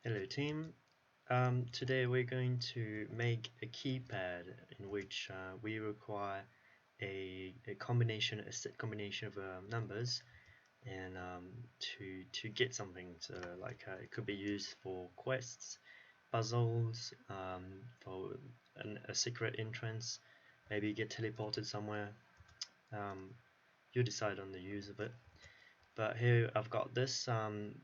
Hello team. Today we're going to make a keypad in which we require a set combination of numbers and to get something. So like it could be used for quests, puzzles, for a secret entrance, maybe get teleported somewhere. Um, you decide on the use of it. But here I've got this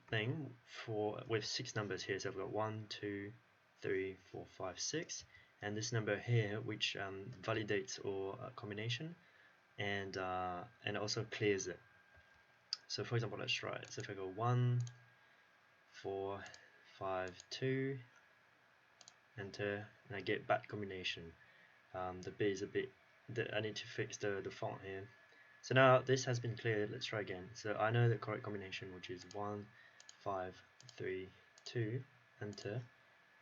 thing for with 6 numbers here. So I've got 1, 2, 3, 4, 5, 6, and this number here, which validates or combination and also clears it. So for example, let's try it. So if I go 1, 4, 5, 2, enter, and I get bad combination. The B is a bit. I need to fix the font here. So now this has been cleared. Let's try again. So I know the correct combination, which is 1, 5, 3, 2, enter,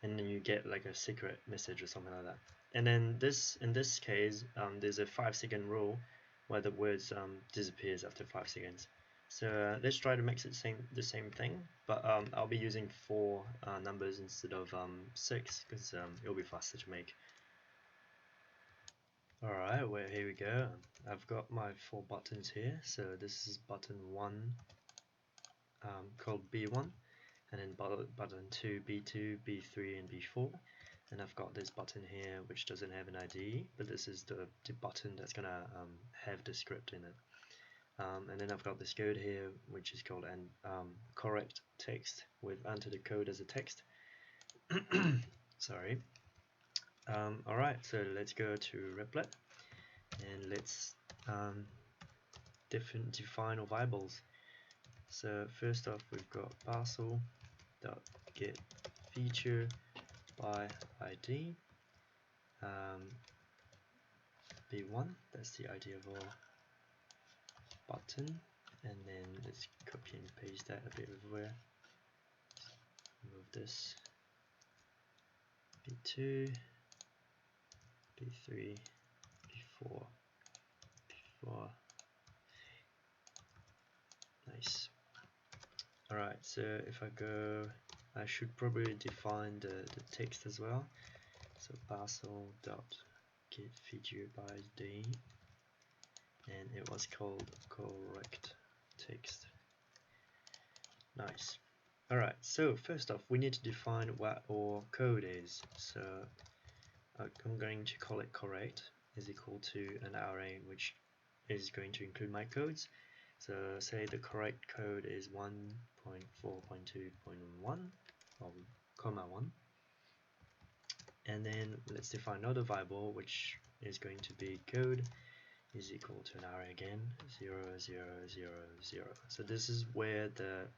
and then you get like a secret message or something like that. And then in this case, there's a 5-second rule where the words disappears after 5 seconds. So let's try to make it the same thing, but I'll be using 4 numbers instead of 6 because it'll be faster to make. Alright, well here we go. I've got my 4 buttons here. So this is button 1 called B1, and then button 2 B2, B3 and B4, and I've got this button here which doesn't have an ID, but this is the button that's gonna have the script in it. And then I've got this code here which is called an correct text with enter the code as a text. Sorry. Alright, so let's go to Replit and let's define our variables. So first off, we've got parcel dot get feature by ID B1. That's the ID of our button, and then let's copy and paste that a bit everywhere. Move this B2, B3, B4, B4. Nice. Alright, so if I go, I should probably define the text as well. So parcel dot get feature by ID, and it was called correct text. Nice. Alright, so first off we need to define what our code is. So I'm going to call it correct is equal to an array which is going to include my codes. So say the correct code is 1.4.2.1 or comma 1, and then let's define another variable which is going to be code is equal to an array again 0 0 0 0. So this is where the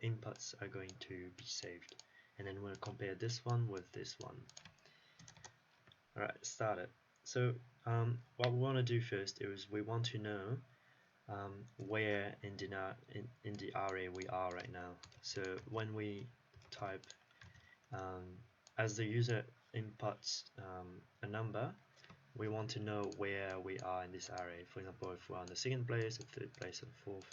inputs are going to be saved, and then we'll compare this one with this one. Alright, started. So what we want to do first is we want to know where in the array we are right now. So when we type as the user inputs a number, we want to know where we are in this array. For example, if we're on the second place, or third place, or fourth.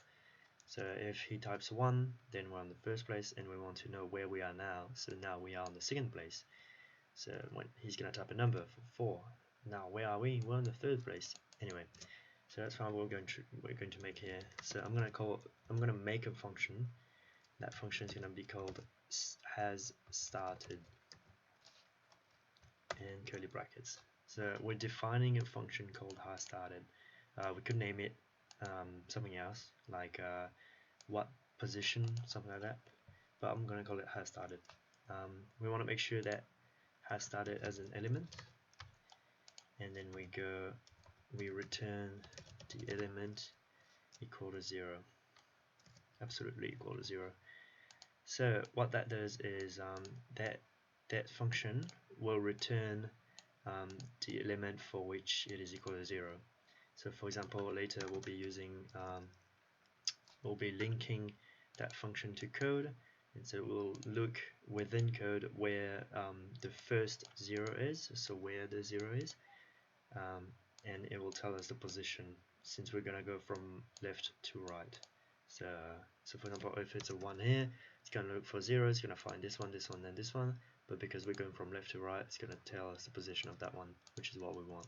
So if he types 1, then we're on the first place, and we want to know where we are now. So now we are on the second place. So when he's gonna type a number for 4. Now where are we? We're on the third place. Anyway, so that's what we're going to make here. So I'm gonna make a function. That function is gonna be called has started in curly brackets. So we're defining a function called has started. We could name it something else like what position, something like that, but I'm gonna call it has started. We want to make sure that has started as an element, and then we return the element equal to 0, absolutely equal to 0. So what that does is that function will return the element for which it is equal to 0. So for example, later we'll be linking that function to code, and so we'll look within code where the first 0 is, so where the 0 is, and it will tell us the position since we're gonna go from left to right. So for example, if it's a 1 here, it's going to look for 0, it's going to find this one, then this one, but because we're going from left to right, it's going to tell us the position of that one, which is what we want.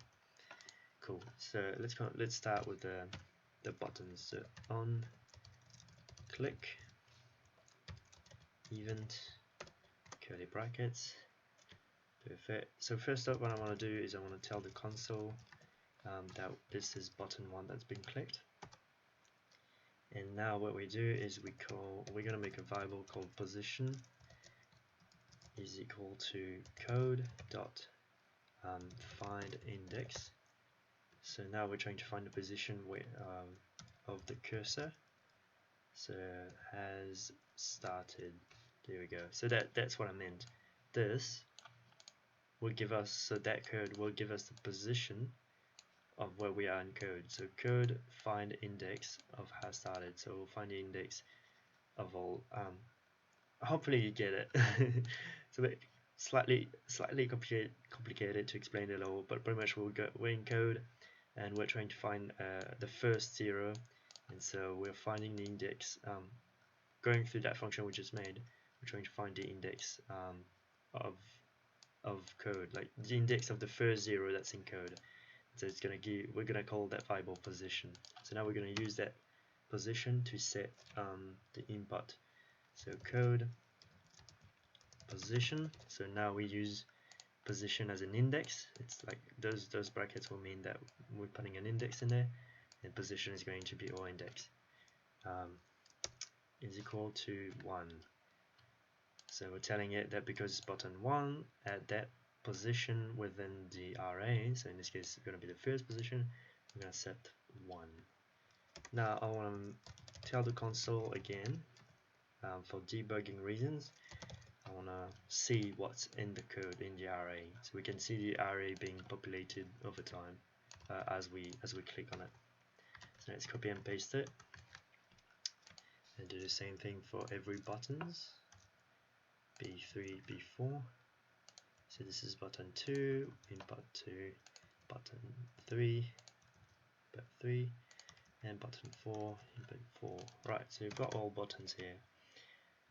Cool. So let's start with the buttons. So on, click, event, curly brackets. Perfect. So first up, what I want to do is I want to tell the console that this is button 1 that's been clicked. And now what we do is we're going to make a variable called position is equal to code dot find index. So now we're trying to find the position of the cursor. So has started. There we go. So that's what I meant. This will give us, so that code will give us the position of where we are in code. So code find index of has started. So we'll find the index of all. Hopefully you get it. It's a bit slightly complicated to explain it all, but pretty much we're in code and we're trying to find the first 0, and so we're finding the index. Going through that function we just made, we're trying to find the index of code, like the index of the first 0 that's in code. So it's gonna give, we're gonna call that variable position. So now we're gonna use that position to set the input. So code position. So now we use position as an index. It's like those brackets will mean that we're putting an index in there, and position is going to be our index. Is equal to 1. So we're telling it that because it's button 1 at that position within the array, so in this case it's going to be the first position, we're going to set 1. Now I want to tell the console again, for debugging reasons, I want to see what's in the code in the array, so we can see the array being populated over time as we click on it. So let's copy and paste it and do the same thing for every buttons, B3, B4. So this is button 2, input 2, button 3, input 3, and button 4, input 4. Right, so we've got all buttons here.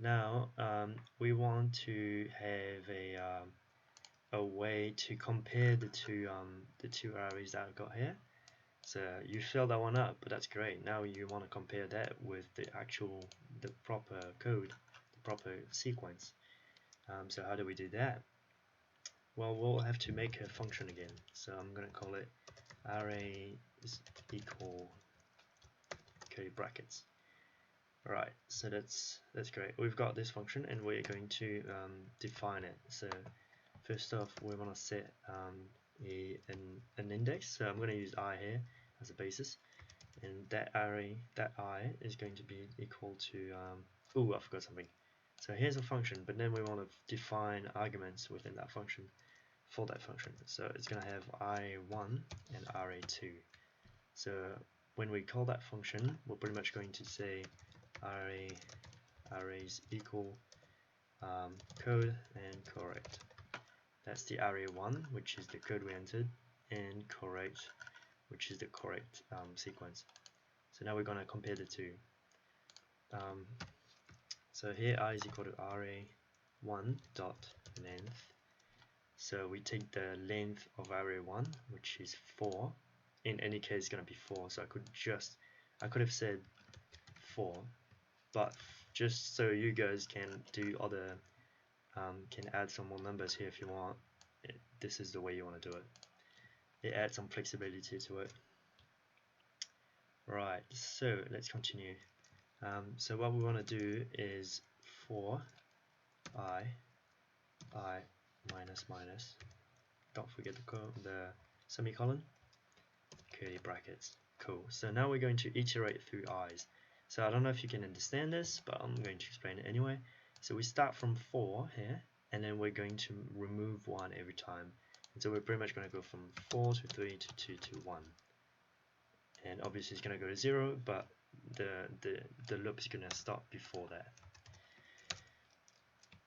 Now we want to have a way to compare the two arrays that I've got here. So you fill that one up, but that's great. Now you want to compare that with the proper code, the proper sequence. So how do we do that? Well, we'll have to make a function again. So I'm going to call it array is equal curly brackets. Right, so that's great. We've got this function and we're going to define it. So first off, we want to set an index. So I'm going to use I here as a basis, and that array, that I is going to be equal to I forgot something. So here's a function, but then we want to define arguments within that function for that function. So it's going to have I1 and array2. So when we call that function, we're pretty much going to say arrays equal code and correct. That's the array1, which is the code we entered, and correct, which is the correct sequence. So now we're going to compare the two. So here I is equal to array1 dot length. So we take the length of array1, which is 4. In any case, it's going to be 4. So I could have said 4, but just so you guys can do other, can add some more numbers here if you want. This is the way you want to do it. It adds some flexibility to it. Right, so let's continue. So what we want to do is for I minus minus, don't forget the semicolon, curly brackets. Cool. So now we're going to iterate through i's. So I don't know if you can understand this, but I'm going to explain it anyway. So we start from 4 here, and then we're going to remove 1 every time. And so we're pretty much going to go from 4 to 3 to 2 to 1. And obviously it's going to go to 0, but the loop is going to stop before that.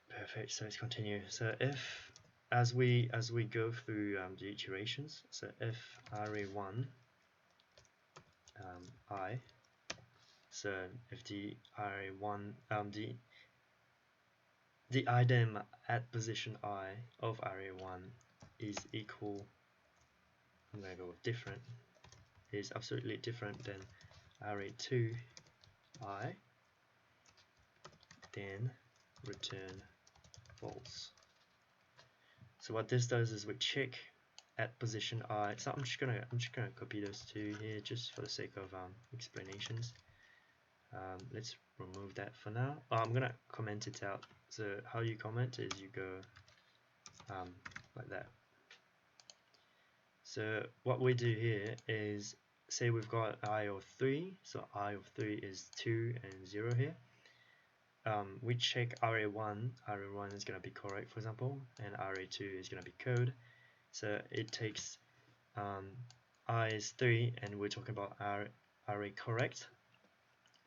Perfect. So let's continue. So if as we go through the iterations, so if array1 I So if the array1 the item at position I of array1 is equal, I'm going to go with different, is absolutely different than array2 I, then return false. So what this does is we check at position I. So I'm just gonna copy those two here just for the sake of explanations. Let's remove that for now. I'm gonna comment it out. So how you comment is you go like that. So what we do here is, say we've got I of 3, so I of 3 is 2 and 0 here. We check array1 is going to be correct, for example, and array2 is going to be code. So it takes I is 3 and we're talking about array correct,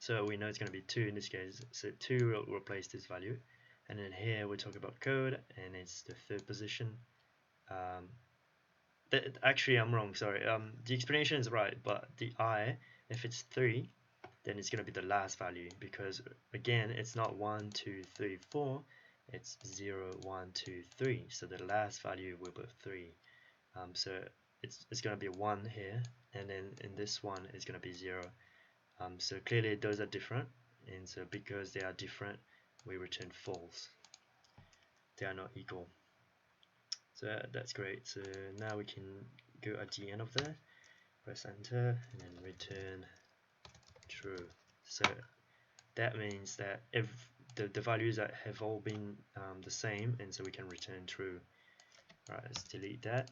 so we know it's going to be 2 in this case, so 2 will replace this value. And then here we're talking about code and it's the third position. Actually I'm wrong, sorry, the explanation is right, but the I, if it's 3, then it's going to be the last value, because again it's not 1 2 3 4, it's 0 1 2 3, so the last value will be 3. So it's going to be 1 here, and then in this one it's going to be 0. So clearly those are different, and so because they are different we return false. They are not equal. So that's great. So now we can go at the end of that, press enter, and then return true. So that means that if the values that have all been the same, and so we can return true. Alright, let's delete that.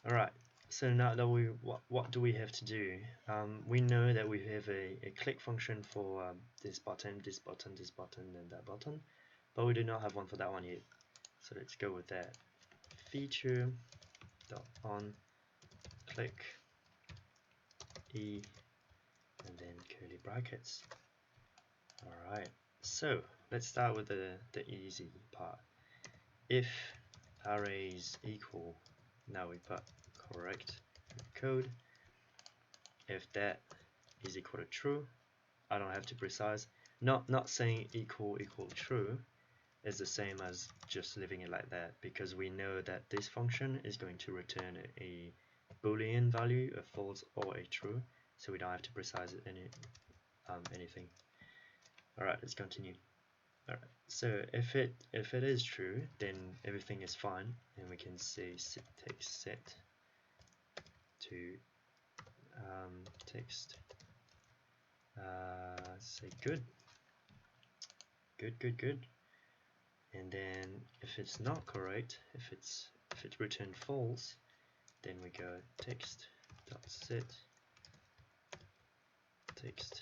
Alright, so now that what do we have to do? We know that we have a click function for this button, and that button, but we do not have one for that one yet. So let's go with that. Feature dot on click e and then curly brackets. Alright, so let's start with the easy part. If arrays equal, now we put correct code. If that is equal to true, I don't have to precise. Not saying equal true is the same as just leaving it like that, because we know that this function is going to return a boolean value, a false or a true, so we don't have to precise anything. Alright, let's continue. Alright, so if it is true, then everything is fine, and we can say text set to text say good, and then if it's not correct, if it returned false, then we go text dot set text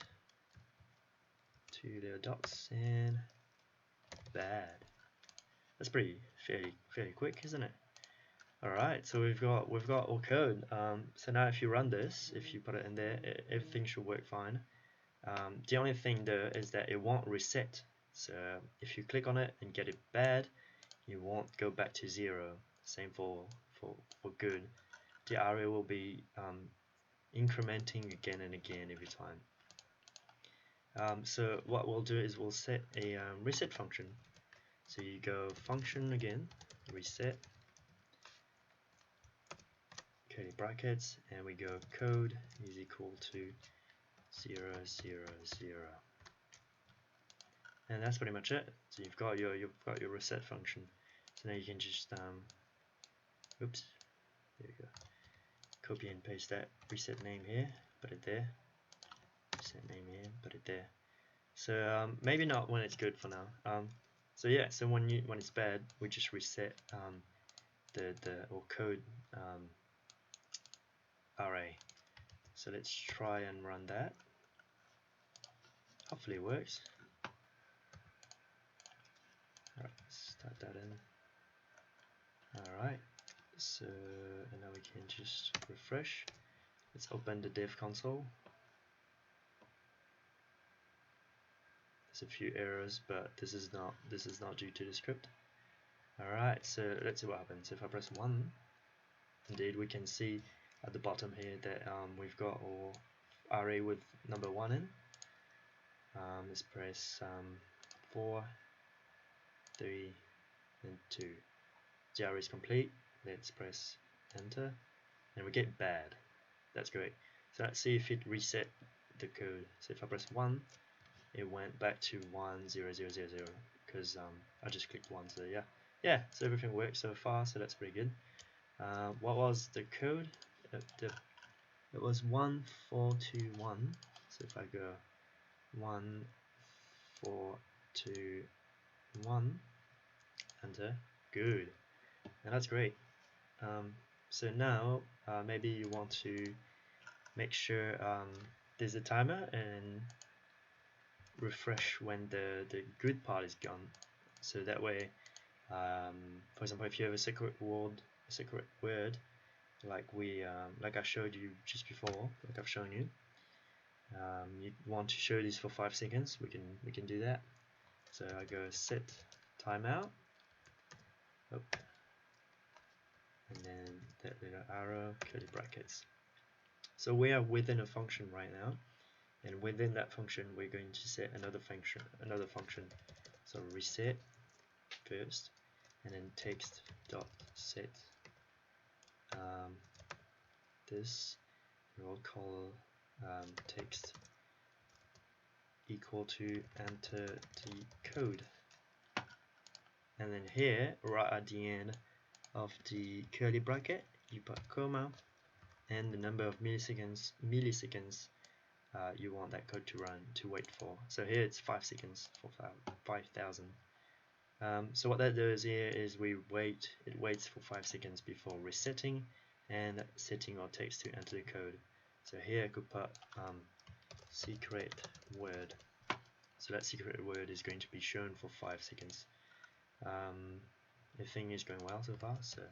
to the dots and bad. That's pretty fairly quick, isn't it? Alright, so we've got our code. So now if you run this, if you put it in there, everything should work fine. The only thing though is that it won't reset. So if you click on it and get it bad, you won't go back to 0. Same for good. The array will be incrementing again and again every time. So what we'll do is we'll set a reset function. So you go function again, reset, curly brackets, and we go code is equal to 0 0 0, and that's pretty much it. So you've got your reset function. So now you can just oops, there you go, copy and paste that reset name here, put it there, reset name here, put it there. So maybe not when it's good for now. So yeah, so when it's bad, we just reset or code array. So let's try and run that. Hopefully it works. Alright, start that in. Alright, so and now we can just refresh. Let's open the dev console. There's a few errors, but this is not due to the script. Alright, so let's see what happens. If I press 1, indeed we can see at the bottom here that we've got our array with number 1 in. Let's press 4, 3, and 2. The array is complete. Let's press enter, and we get bad. That's great. So let's see if it reset the code. So if I press 1, it went back to 10000 because I just clicked 1. So yeah. So everything works so far. So that's pretty good. What was the code? It was 1421. So if I go 1421, enter, good, and that's great. So now maybe you want to make sure there's a timer and refresh when the good part is gone. So that way, for example, if you have a secret word, like I showed you just before, like I've shown you, you want to show this for 5 seconds. We can do that. So I go set timeout, and then that little arrow, curly brackets. So we are within a function right now, and within that function we're going to set another function. So reset first, and then text dot set this. We'll call text equal to enter the code, and then here right at the end of the curly bracket you put comma and the number of milliseconds you want that code to wait for. So here it's 5 seconds for 5,000. So what that does here is it waits for 5 seconds before resetting and setting our text to enter the code. So here I could put secret word. So that secret word is going to be shown for 5 seconds. Everything is going well so far, so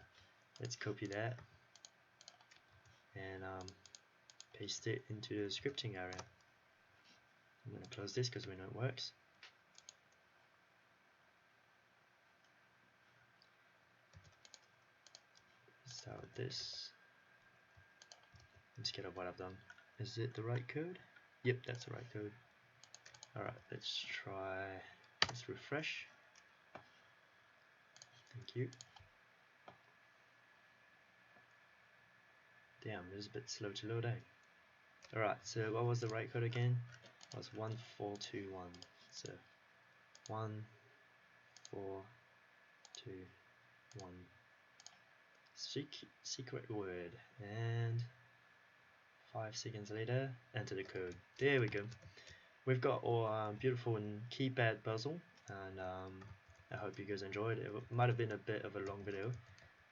let's copy that and paste it into the scripting area. I'm going to close this because we know it works. Start with this. I'm scared of what I've done. Is it the right code? Yep, that's the right code. Alright, let's refresh. Thank you. Damn, it was a bit slow to load, eh? Alright, so what was the right code again? It was 1421. So 1421. Secret word, and 5 seconds later, enter the code. There we go. We've got our beautiful keypad puzzle, and I hope you guys enjoyed it. It might have been a bit of a long video,